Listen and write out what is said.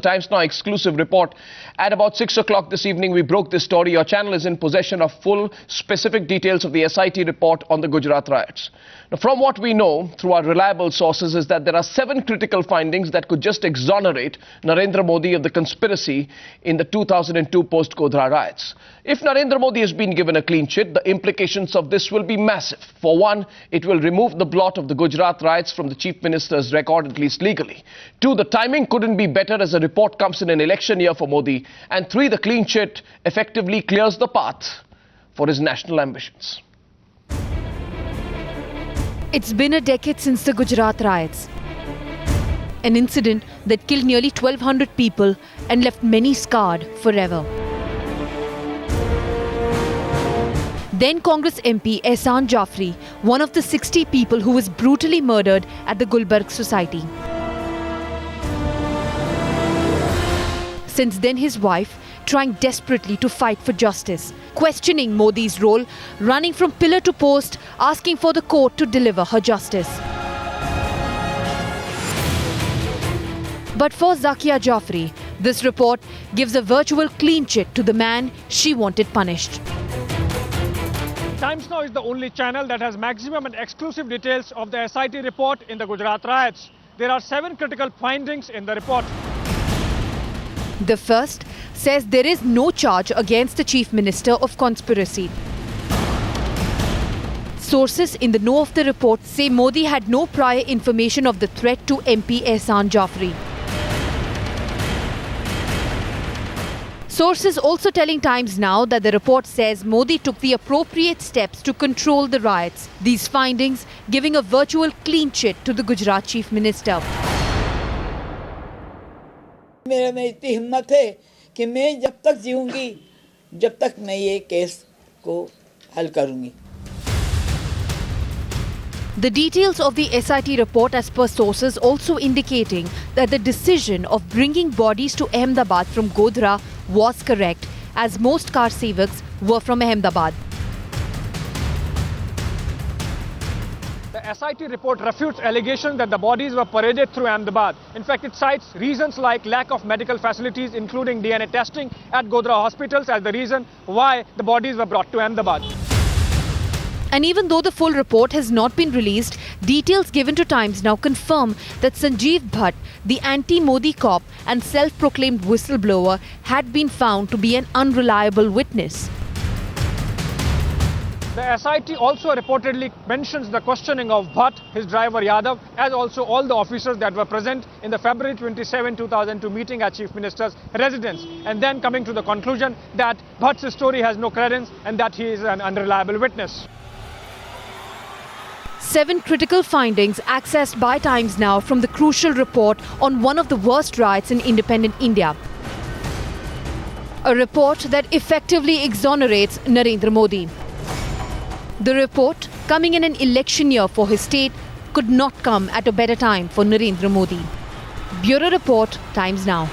Times Now exclusive report. At about 6 o'clock this evening, we broke this story. Your channel is in possession of full, specific details of the SIT report on the Gujarat riots. Now, from what we know through our reliable sources is that there are 7 critical findings that could just exonerate Narendra Modi of the conspiracy in the 2002 post-Godhra riots. If Narendra Modi has been given a clean chit, the implications of this will be massive. For one, it will remove the blot of the Gujarat riots from the Chief Minister's record, at least legally. 2, the timing couldn't be better as a report comes in an election year for Modi. And 3, the clean chit effectively clears the path for his national ambitions. It's been a decade since the Gujarat riots. An incident that killed nearly 1,200 people and left many scarred forever. Then Congress MP Ehsan Jafri, one of the 60 people who was brutally murdered at the Gulbarg Society. Since then, his wife, trying desperately to fight for justice, questioning Modi's role, running from pillar to post, asking for the court to deliver her justice. But for Zakia Jafri, this report gives a virtual clean chit to the man she wanted punished. Times Now is the only channel that has maximum and exclusive details of the SIT report in the Gujarat riots. There are 7 critical findings in the report. The first says there is no charge against the Chief Minister of conspiracy. Sources in the know of the report say Modi had no prior information of the threat to MP Ehsan Jafri. Sources also telling Times Now that the report says Modi took the appropriate steps to control the riots. These findings giving a virtual clean chit to the Gujarat Chief Minister. मेरे में इतनी हिम्मत है कि मैं जब तक जीऊंगी जब तक मैं ये केस को हल करूंगी. The details of the SIT report as per sources also indicating that the decision of bringing bodies to Ahmedabad from Godhra was correct, as most car sevaks were from Ahmedabad. The SIT report refutes allegations that the bodies were paraded through Ahmedabad. In fact, it cites reasons like lack of medical facilities, including DNA testing at Godhra hospitals, as the reason why the bodies were brought to Ahmedabad. And even though the full report has not been released, details given to Times Now confirm that Sanjeev Bhatt, the anti-Modi cop and self-proclaimed whistleblower, had been found to be an unreliable witness. The SIT also reportedly mentions the questioning of Bhatt, his driver Yadav, as also all the officers that were present in the February 27, 2002 meeting at Chief Minister's residence, and then coming to the conclusion that Bhatt's story has no credence and that he is an unreliable witness. 7 critical findings accessed by Times Now from the crucial report on one of the worst riots in independent India. A report that effectively exonerates Narendra Modi. The report, coming in an election year for his state, could not come at a better time for Narendra Modi. Bureau Report, Times Now.